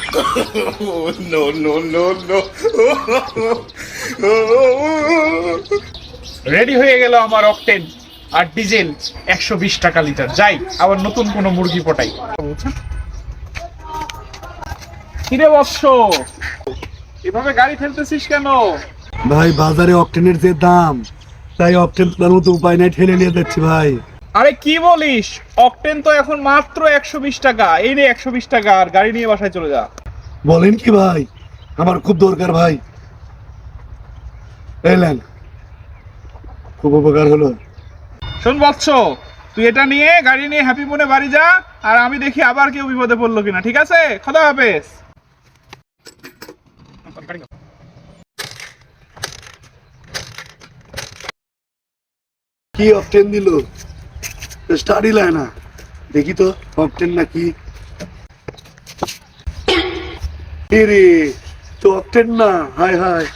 No, no, no, no. Ready হয়ে গেল আমার অকটেন আর ডিজেল 120 টাকা লিটার। যাই আবার নতুন কোনো মুরগি পটাই। কিরে বৎস, এভাবে গাড়ি ফেলতেছিস কেন? ভাই বাজারে অকটেনের যে দাম, তাই অকটেন তোলার মতো উপায় নাই, ঠেলে নিয়ে যাচ্ছি ভাই। আরে কি বলিস, অকটেন তো এখন মাত্র 120 টাকা। এই নে 120 টাকা, আর গাড়ি নিয়ে বাসায় চলে যা। বলেন কি ভাই, আমার খুব দরকার ভাই। এলেন, খুব উপকার হলো। শোন বৎস, তুই এটা নিয়ে গাড়ি নিয়ে হ্যাপি মনে বাড়ি যা, আর আমি দেখি আবার কেউ বিপদে পড়লো কিনা। ঠিক আছে, খোদা হাফেজ। কি অকটেন দিল, স্টাডি লায় না, দেখি তো অকটেন নাকি। এরে তো অকটেন না, হায় হায়।